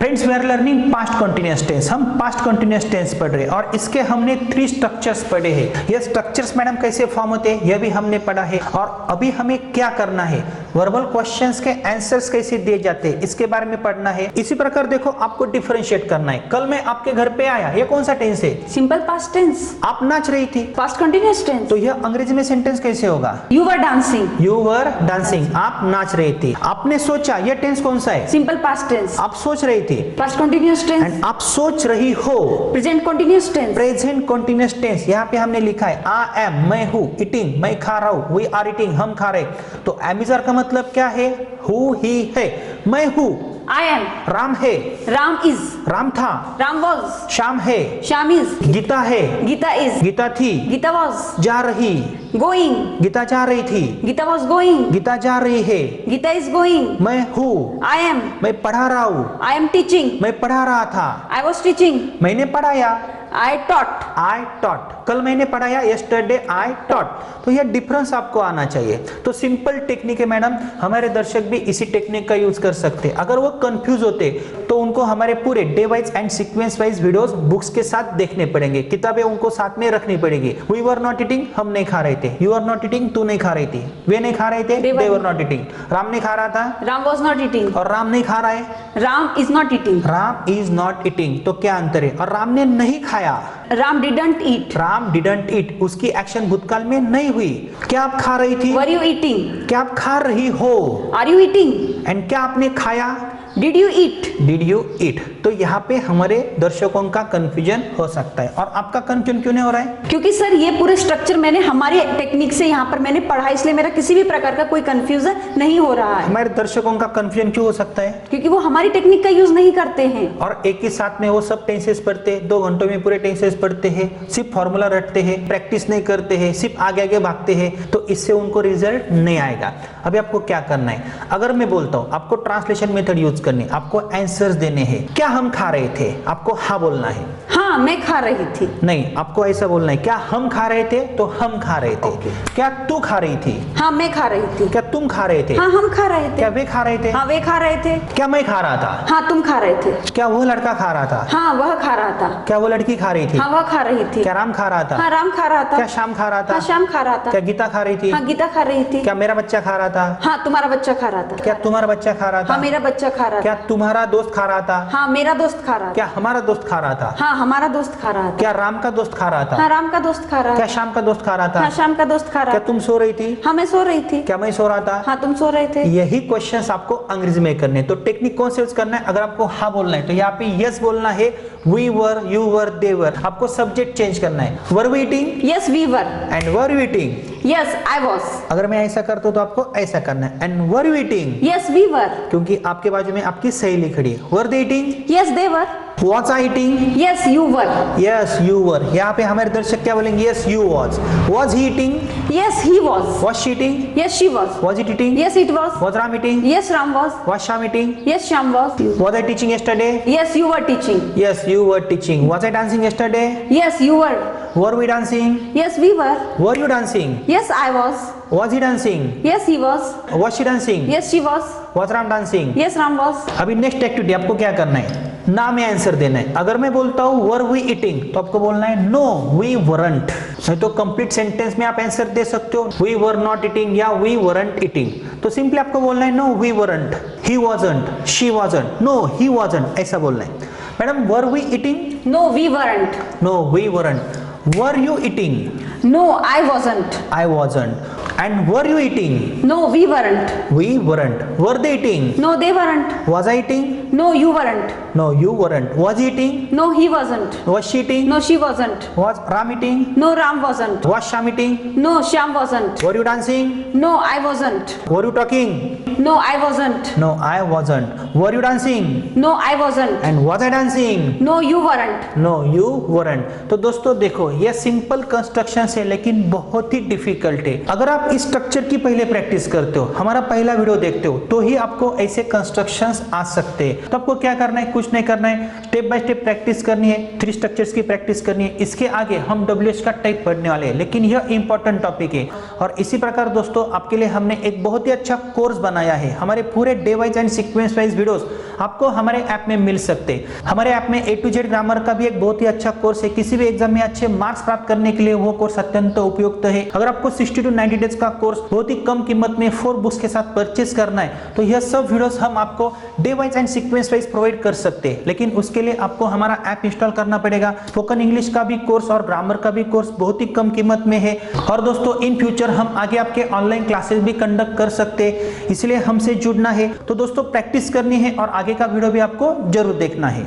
Friends we are learning past continuous tense. हम past continuous tense पढ़ रहे हैं और इसके हमने 3 स्ट्रक्चर्स पढ़े हैं। ये स्ट्रक्चर्स मैडम कैसे फॉर्म होते हैं यह भी हमने पढ़ा है और अभी हमें क्या करना है, वर्बल क्वेश्चंस के आंसर्स कैसे दिए जाते हैं इसके बारे में पढ़ना है। इसी प्रकार देखो आपको डिफरेंशिएट करना है। कल मैं आपके घर पे आया, ये कौन सा टेंस है? Simple past tense. आप नाच रही थी, पास्ट कंटिन्यूअस टेंस। तो यह अंग्रेजी में सेंटेंस कैसे होगा? You were dancing. You were dancing, आप नाच रही थी। आपने सोचा, यह टेंस कौन सा है? Simple past tense. आप सोच रही थी, पास्ट कंटिन्यूअस टेंस। एंड आप सोच रही हो, present continuous tense. Present continuous tense. यहाँ पे हमने लिखा है आई एम, मैं हूँ, ईटिंग, मैं खा रहा हूँ, वी आर ईटिंग, हम खा रहे। तो एम इज आर का मतलब क्या है? हु ही है। मैं हूँ, आई एम। राम है, राम इज। राम था, राम वॉज। श्याम है, श्याम इज। गीता है, गीता इज। गीता थी, गीता वॉज। जा रही, गोइंग। गीता जा रही थी, गीता वॉज गोइंग। गीता जा रही है, गीता इज गोइंग। मैं हूँ, आई एम। मैं पढ़ा रहा हूँ, आई एम टीचिंग। मैं पढ़ा रहा था, आई वॉज टीचिंग। मैंने पढ़ाया, आई टॉट। आई टॉट, कल मैंने पढ़ाया, यस्टरडे आई टॉट। तो यह डिफरेंस आपको आना चाहिए। तो सिंपल टेक्निक है मैडम, हमारे दर्शक भी इसी टेक्निक का यूज कर सकते हैं। अगर वो कंफ्यूज होते तो उनको हमारे पूरे day wise and sequence wise videos books के साथ देखने पड़ेंगे, किताबें उनको साथ में रखनी पड़ेगी। वी वर नॉट ईटिंग, हम नहीं खा रहे थे। यू आर नॉट ईटिंग, तू नहीं खा रही थी। वे नहीं खा रहे थे, दे वर नॉट ईटिंग। राम नहीं खा रहा था, राम वॉज नॉट ईटिंग। और राम नहीं खा रहा है, Ram is not eating. Ram is not eating. तो क्या अंतर है? और राम ने नहीं खाया, Ram didn't eat. Ram didn't eat, उसकी एक्शन भूतकाल में नहीं हुई। क्या आप खा रही थी? वर यू ईटिंग? क्या आप खा रही हो? Are you eating? एंड क्या आपने खाया? Did you eat? Did you eat? तो यहाँ पे हमारे दर्शकों का कंफ्यूजन हो सकता है। और आपका कंफ्यूजन क्यों नहीं हो रहा है? क्योंकि सर ये पूरे स्ट्रक्चर मैंने हमारे टेक्निक से यहाँ पर मैंने पढ़ा, इसलिए मेरा किसी भी प्रकार का कोई कंफ्यूजन नहीं हो रहा है। हमारे दर्शकों का कंफ्यूजन क्यों हो सकता है? क्योंकि वो हमारी टेक्निक का यूज नहीं करते हैं और एक ही साथ में वो सब टेंसेस पढ़ते हैं, 2 घंटों में पूरे टेंसेस पढ़ते हैं, सिर्फ फॉर्मूला रटते हैं, प्रैक्टिस नहीं करते हैं, सिर्फ आगे आगे भागते हैं, तो इससे उनको रिजल्ट नहीं आएगा। अभी आपको क्या करना है, अगर मैं बोलता हूँ आपको ट्रांसलेशन मेथड यूज करनी, आपको आंसर्स देने हैं। क्या हम खा रहे थे? आपको हाँ बोलना है। हाँ मैं खा रही थी। नहीं, आपको ऐसा बोलना है। क्या हम खा रहे थे? तो हम खा रहे थे। क्या तू खा रही थी? हाँ मैं खा रही थी। क्या तुम खा रहे थे? हाँ हम खा रहे थे। क्या वे खा रहे थे? हाँ वे खा रहे थे। क्या मैं खा रहा था? हाँ तुम खा रहे थे। क्या वो लड़का खा रहा था? हाँ वह खा रहा था। क्या वो लड़की खा रही थी? हाँ वह खा रही थी। क्या राम खा रहा था? हाँ राम खा रहा था। क्या श्याम खा रहा था? हाँ श्याम खा रहा था। क्या गीता खा रही थी? हाँ गीता खा रही थी। क्या मेरा बच्चा खा रहा था? हाँ तुम्हारा बच्चा खा रहा था। क्या तुम्हारा बच्चा खा रहा था? हाँ मेरा बच्चा खा रहा क्या था। तुम्हारा दोस्त खा रहा था? हाँ मेरा दोस्त खा रहा था। क्या हमारा दोस्त खा रहा था? हाँ हमारा दोस्त खा रहा था। क्या राम का दोस्त खा रहा था? हाँ राम का दोस्त खा रहा क्या था। श्याम का दोस्त खा रहा था? हाँ श्याम का दोस्त खा रहा क्या था। तुम सो रही थी? हाँ मैं सो रही थी। क्या मैं सो रहा था? हाँ तुम सो रहे थे। यही क्वेश्चंस आपको अंग्रेजी में करने। तो टेक्निक कौन से यूज करना है? अगर आपको हाँ बोलना है तो यहाँ पे यस बोलना है, वी वर, यू वर, दे वर। आपको सब्जेक्ट चेंज करना है। Were we eating? Yes we were. And were you eating? Yes I was. अगर मैं ऐसा करता हूँ तो आपको ऐसा करना है, and were you eating? Yes we were. क्योंकि आपके बाजू में आपकी सहेली खड़ी है। Were they eating? Yes they were. Was I eating? Yes you were. Yes you were. यहाँ पे हमारे दर्शक क्या बोलेंगे? Yes you was. Was he eating? Yes he was. Was she eating? Yes she was. Was it eating? Yes it was. Was Ram eating? Yes Ram was. Was Shyam eating? Yes Shyam was. Was I teaching yesterday? Yes you were teaching. Yes, you were teaching. Was I dancing yesterday? Yes you were. Were we dancing? Yes we were. Were you dancing? Yes I was. Was he dancing? Yes he was. Was she dancing? Yes she was. Was Ram dancing? Yes Ram was. अभी next activity आपको क्या करना है? ना में answer देना है। अगर मैं बोलता हूँ वर वी ईटिंग तो आपको बोलना है नो वी वरंट। नहीं तो कंप्लीट सेंटेंस में आप आंसर दे सकते हो, वी वर नॉट ईटिंग या वी वरंट ईटिंग। तो सिंपली आपको बोलना है no we weren't, he wasn't, she wasn't, no he wasn't, ऐसा बोलना है। Madam were we eating? No we weren't. No we weren't. Were you eating? No I wasn't. I wasn't. And were you eating? No we weren't. We weren't. Were they eating? No they weren't. Was I eating? No you weren't. No, you weren't. Was he eating? No he wasn't. Was she eating? No she wasn't. Was Ram eating? No Ram wasn't. Was Sham eating? No Shyam wasn't. Were you dancing? No I wasn't. Were you talking? No I wasn't. No, I wasn't. Were you dancing? No I wasn't. And was I dancing? No you weren't. No, you weren't. तो दोस्तों देखो, ये simple construction है लेकिन बहुत ही difficult है। अगर आप इस स्ट्रक्चर की पहले प्रैक्टिस करते हो, हमारा पहला वीडियो देखते हो, तो ही आपको ऐसे कंस्ट्रक्शंस आ सकते हैं। तो आपको क्या करना है? कुछ नहीं करना है। स्टेप बाय स्टेप प्रैक्टिस करनी है, 3 स्ट्रक्चर्स की प्रैक्टिस करनी है। इसके आगे हम WH का टाइप पढ़ने वाले हैं, लेकिन यह इंपॉर्टेंट टॉपिक है। और इसी प्रकार दोस्तों आपके लिए हमने एक बहुत ही अच्छा कोर्स बनाया है। हमारे पूरे day wise and sequence wise videos आपको हमारे ऐप में मिल सकते हैं। हमारे ऐप में A to Z ग्रामर का भी एक बहुत ही अच्छा कोर्स है। किसी भी एग्जाम में अच्छे मार्क्स प्राप्त करने के लिए वो कोर्स अत्यंत उपयुक्त है। अगर आपको 60 to 90 डेज का कोर्स बहुत ही कम कीमत में 4 बुक्स के साथ परचेस करना है, तो यह सब वीडियोस हम आपको day wise and sequence wise provide कर सकते हैं। लेकिन उसके लिए आपको हमारा ऐप इंस्टॉल करना पड़ेगा। स्पोकन इंग्लिश का भी कोर्स और ग्रामर का भी कोर्स बहुत ही कम कीमत में है। और दोस्तों इन फ्यूचर हम आगे आपके ऑनलाइन क्लासेस भी कंडक्ट कर सकते हैं, इसलिए हमसे जुड़ना है। तो दोस्तों प्रैक्टिस करनी है और आगे का वीडियो भी आपको जरूर देखना है।